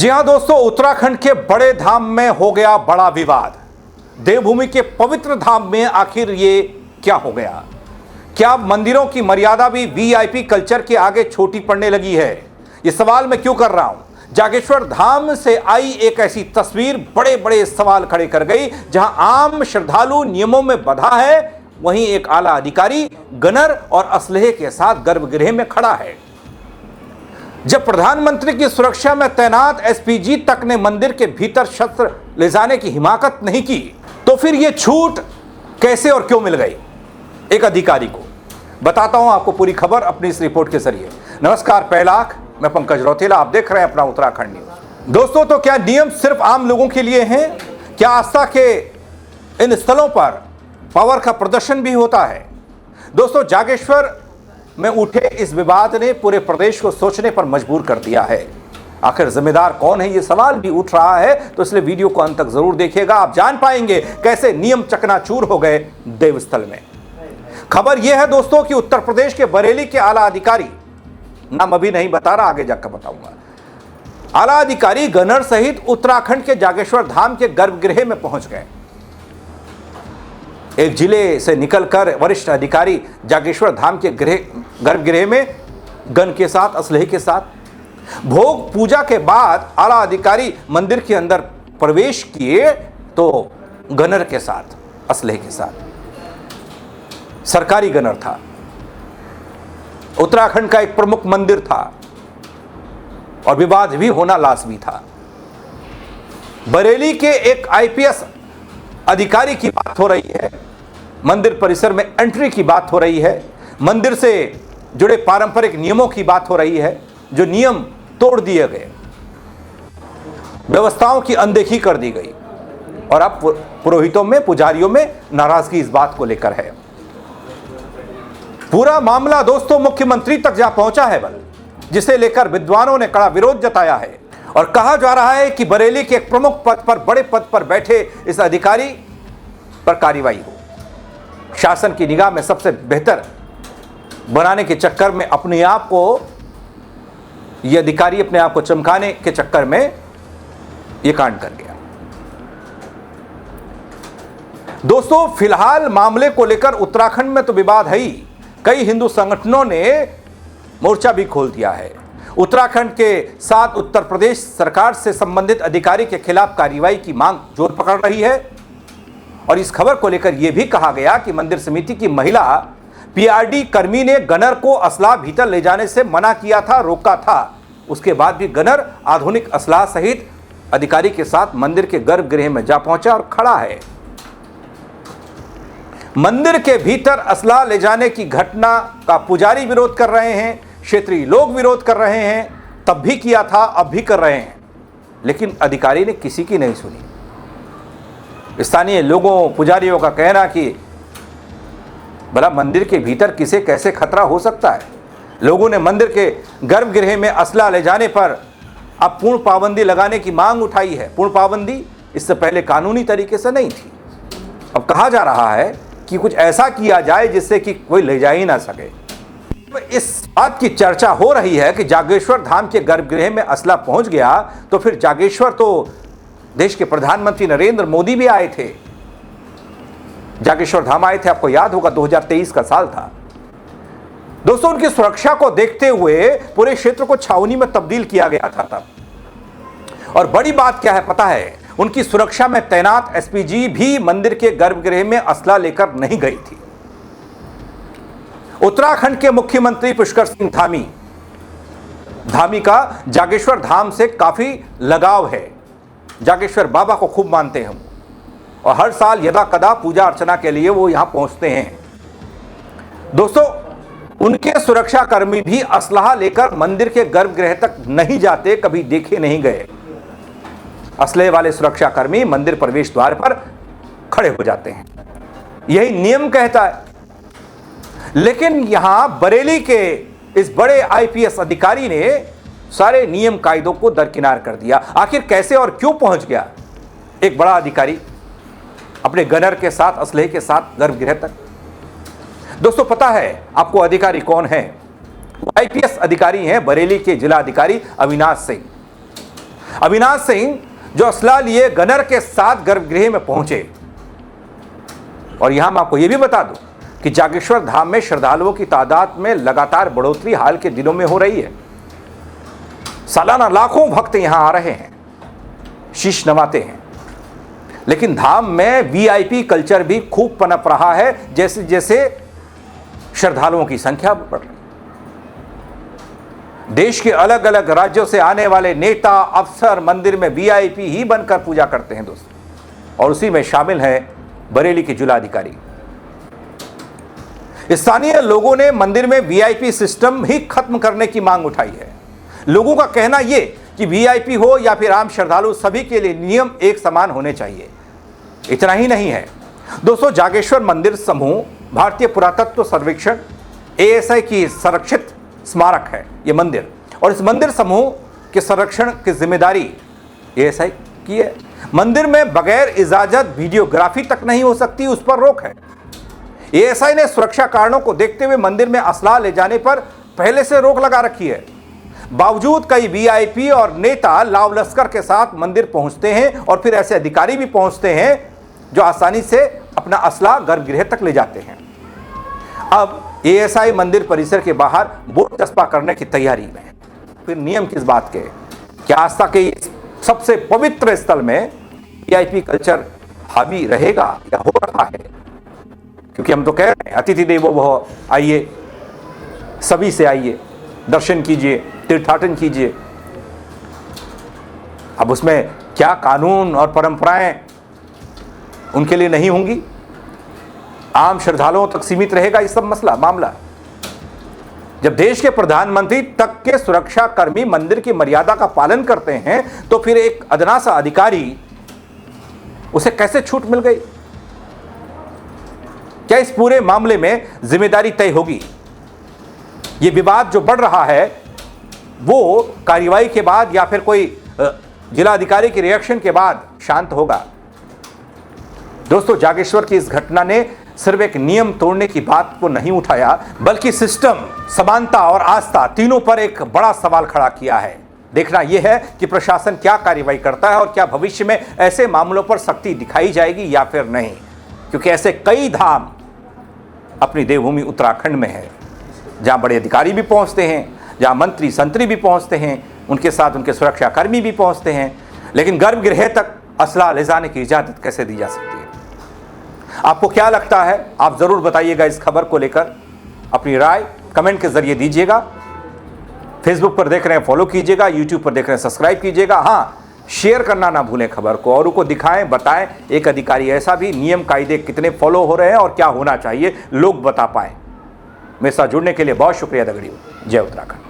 जी हां दोस्तों, उत्तराखंड के बड़े धाम में हो गया बड़ा विवाद। देवभूमि के पवित्र धाम में आखिर ये क्या हो गया? क्या मंदिरों की मर्यादा भी वीआईपी कल्चर के आगे छोटी पड़ने लगी है? ये सवाल मैं क्यों कर रहा हूं? जागेश्वर धाम से आई एक ऐसी तस्वीर बड़े बड़े सवाल खड़े कर गई। जहां आम श्रद्धालु नियमों में बंधा है, वहीं एक आला अधिकारी गनर और असलहे के साथ गर्भगृह में खड़ा है। जब प्रधानमंत्री की सुरक्षा में तैनात एसपीजी तक ने मंदिर के भीतर शस्त्र ले जाने की हिमाकत नहीं की, तो फिर यह छूट कैसे और क्यों मिल गई एक अधिकारी को? बताता हूं आपको पूरी खबर अपनी इस रिपोर्ट के जरिए। नमस्कार, पहलाख, मैं पंकज रौतेला, आप देख रहे हैं अपना उत्तराखंड न्यूज। दोस्तों, तो क्या नियम सिर्फ आम लोगों के लिए हैं? क्या आस्था के इन स्थलों पर पावर का प्रदर्शन भी होता है? दोस्तों, जागेश्वर में उठे इस विवाद ने पूरे प्रदेश को सोचने पर मजबूर कर दिया है। आखिर जिम्मेदार कौन है, ये सवाल भी उठ रहा है। तो इसलिए वीडियो को अंत तक जरूर देखिएगा, आप जान पाएंगे कैसे नियम चकनाचूर हो गए देवस्थल में। खबर यह है दोस्तों कि उत्तर प्रदेश के बरेली के आला अधिकारी, नाम अभी नहीं बता रहा, आगे जाकर बताऊंगा, आला अधिकारी गनर सहित उत्तराखंड के जागेश्वर धाम के गर्भगृह में पहुंच गए। एक जिले से निकलकर वरिष्ठ अधिकारी जागेश्वर धाम के गर्भगृह में गन के साथ, असलहे के साथ भोग पूजा के बाद आला अधिकारी मंदिर के अंदर प्रवेश किए तो गनर के साथ, असलहे के साथ। सरकारी गनर था, उत्तराखंड का एक प्रमुख मंदिर था और विवाद भी होना लाजमी था। बरेली के एक आईपीएस अधिकारी की बात हो रही है, मंदिर परिसर में एंट्री की बात हो रही है, मंदिर से जुड़े पारंपरिक नियमों की बात हो रही है, जो नियम तोड़ दिए गए, व्यवस्थाओं की अनदेखी कर दी गई। और अब पुरोहितों में, पुजारियों में नाराजगी इस बात को लेकर है। पूरा मामला दोस्तों मुख्यमंत्री तक जा पहुंचा है बल, जिसे लेकर विद्वानों ने कड़ा विरोध जताया है और कहा जा रहा है कि बरेली के एक प्रमुख पद पर, बड़े पद पर बैठे इस अधिकारी पर कार्रवाई हो। शासन की निगाह में सबसे बेहतर बनाने के चक्कर में अपने आप को, यह अधिकारी अपने आप को चमकाने के चक्कर में यह कांड कर गया। दोस्तों, फिलहाल मामले को लेकर उत्तराखंड में तो विवाद है ही, कई हिंदू संगठनों ने मोर्चा भी खोल दिया है। उत्तराखंड के साथ उत्तर प्रदेश सरकार से संबंधित अधिकारी के खिलाफ कार्रवाई की मांग जोर पकड़ रही है। और इस खबर को लेकर यह भी कहा गया कि मंदिर समिति की महिला पीआरडी कर्मी ने गनर को असला भीतर ले जाने से मना किया था, रोका था। उसके बाद भी गनर आधुनिक असला सहित अधिकारी के साथ मंदिर के गर्भगृह में जा पहुंचा और खड़ा है। मंदिर के भीतर असला ले जाने की घटना का पुजारी विरोध कर रहे हैं, क्षेत्रीय लोग विरोध कर रहे हैं, तब भी किया था, अब भी कर रहे हैं, लेकिन अधिकारी ने किसी की नहीं सुनी। स्थानीय लोगों, पुजारियों का कहना कि भला मंदिर के भीतर किसे कैसे खतरा हो सकता है। लोगों ने मंदिर के गर्भगृह में असला ले जाने पर अब पूर्ण पाबंदी लगाने की मांग उठाई है। पूर्ण पाबंदी इससे पहले कानूनी तरीके से नहीं थी। अब कहा जा रहा है कि कुछ ऐसा किया जाए जिससे कि कोई ले जा ही ना सके। इस बात की चर्चा हो रही है कि जागेश्वर धाम के गर्भगृह में असला पहुंच गया तो फिर जागेश्वर तो देश के प्रधानमंत्री नरेंद्र मोदी भी आए थे, जागेश्वर धाम आए थे, आपको याद होगा 2023 का साल था। दोस्तों, उनकी सुरक्षा को देखते हुए पूरे क्षेत्र को छावनी में तब्दील किया गया था तब। और बड़ी बात क्या है पता है? उनकी सुरक्षा में तैनात एसपीजी भी मंदिर के गर्भगृह में असला लेकर नहीं गई थी। उत्तराखंड के मुख्यमंत्री पुष्कर सिंह धामी का जागेश्वर धाम से काफी लगाव है। जागेश्वर बाबा को खूब मानते हैं और हर साल यदा कदा पूजा अर्चना के लिए वो यहां पहुंचते हैं। दोस्तों, उनके सुरक्षा कर्मी भी असलहा लेकर मंदिर के गर्भगृह तक नहीं जाते, कभी देखे नहीं गए। असलहे वाले सुरक्षा कर्मी मंदिर प्रवेश द्वार पर खड़े हो जाते हैं, यही नियम कहता है। लेकिन यहां बरेली के इस बड़े आईपीएस अधिकारी ने सारे नियम कायदों को दरकिनार कर दिया। आखिर कैसे और क्यों पहुंच गया एक बड़ा अधिकारी अपने गनर के साथ, असलहे के साथ गर्भगृह तक? दोस्तों, पता है आपको अधिकारी कौन है? आईपीएस अधिकारी हैं बरेली के जिला अधिकारी अविनाश सिंह। अविनाश सिंह जो असला लिए गनर के साथ गर्भगृह में पहुंचे। और यहां मैं आपको यह भी बता दूं कि जागेश्वर धाम में श्रद्धालुओं की तादाद में लगातार बढ़ोतरी हाल के दिनों में हो रही है। सालाना लाखों भक्त यहां आ रहे हैं, शीश नवाते हैं। लेकिन धाम में वीआईपी कल्चर भी खूब पनप रहा है, जैसे जैसे श्रद्धालुओं की संख्या बढ़ रही। देश के अलग अलग राज्यों से आने वाले नेता अफसर मंदिर में वीआईपी ही बनकर पूजा करते हैं दोस्तों, और उसी में शामिल है बरेली के जिलाधिकारी। स्थानीय लोगों ने मंदिर में वीआईपी सिस्टम ही खत्म करने की मांग उठाई है। लोगों का कहना यह कि वीआईपी हो या फिर आम श्रद्धालु, सभी के लिए नियम एक समान होने चाहिए। इतना ही नहीं है दोस्तों, जागेश्वर मंदिर समूह भारतीय पुरातत्व सर्वेक्षण एएसआई की संरक्षित स्मारक है ये मंदिर, और इस मंदिर समूह के संरक्षण की जिम्मेदारी एएसआई की है। मंदिर में बगैर इजाजत वीडियोग्राफी तक नहीं हो सकती, उस पर रोक है। एएसआई ने सुरक्षा कारणों को देखते हुए मंदिर में असला ले जाने पर पहले से रोक लगा रखी है। बावजूद कई वीआईपी और नेता लाव लश्कर के साथ मंदिर पहुंचते हैं, और फिर ऐसे अधिकारी भी पहुंचते हैं जो आसानी से अपना असला गर्भगृह तक ले जाते हैं। अब एएसआई मंदिर परिसर के बाहर बोर्ड चस्पा करने की तैयारी में है। फिर नियम किस बात के? क्या आस्था के सबसे पवित्र स्थल में वीआईपी कल्चर हावी रहेगा या हो रहा है? क्योंकि हम तो कह रहे हैं अतिथि देवो भव, आइए, सभी से आइए, दर्शन कीजिए, तीर्थाटन कीजिए। अब उसमें क्या कानून और परंपराएं उनके लिए नहीं होंगी? आम श्रद्धालुओं तक सीमित रहेगा ये सब मामला। जब देश के प्रधानमंत्री तक के सुरक्षा कर्मी मंदिर की मर्यादा का पालन करते हैं, तो फिर एक अदना सा अधिकारी, उसे कैसे छूट मिल गई? क्या इस पूरे मामले में जिम्मेदारी तय होगी? ये विवाद जो बढ़ रहा है वो कार्रवाई के बाद या फिर कोई जिलाधिकारी के रिएक्शन के बाद शांत होगा? दोस्तों, जागेश्वर की इस घटना ने सिर्फ एक नियम तोड़ने की बात को नहीं उठाया, बल्कि सिस्टम, समानता और आस्था तीनों पर एक बड़ा सवाल खड़ा किया है। देखना यह है कि प्रशासन क्या कार्रवाई करता है और क्या भविष्य में ऐसे मामलों पर सख्ती दिखाई जाएगी या फिर नहीं, क्योंकि ऐसे कई धाम अपनी देवभूमि उत्तराखंड में है जहां बड़े अधिकारी भी पहुंचते हैं, जहां मंत्री संतरी भी पहुंचते हैं, उनके साथ उनके सुरक्षाकर्मी भी पहुंचते हैं, लेकिन गर्भगृह तक असला ले जाने की इजाजत कैसे दी जा सकती है? आपको क्या लगता है? आप जरूर बताइएगा। इस खबर को लेकर अपनी राय कमेंट के जरिए दीजिएगा। फेसबुक पर देख रहे हैं फॉलो कीजिएगा, यूट्यूब पर देख रहे हैं सब्सक्राइब कीजिएगा। हाँ, शेयर करना ना भूलें खबर को, और उनको दिखाएं, बताएं एक अधिकारी ऐसा भी, नियम कायदे कितने फॉलो हो रहे हैं और क्या होना चाहिए, लोग बता पाएं। मेरे साथ जुड़ने के लिए बहुत शुक्रिया दगड़ियों। जय उत्तराखंड।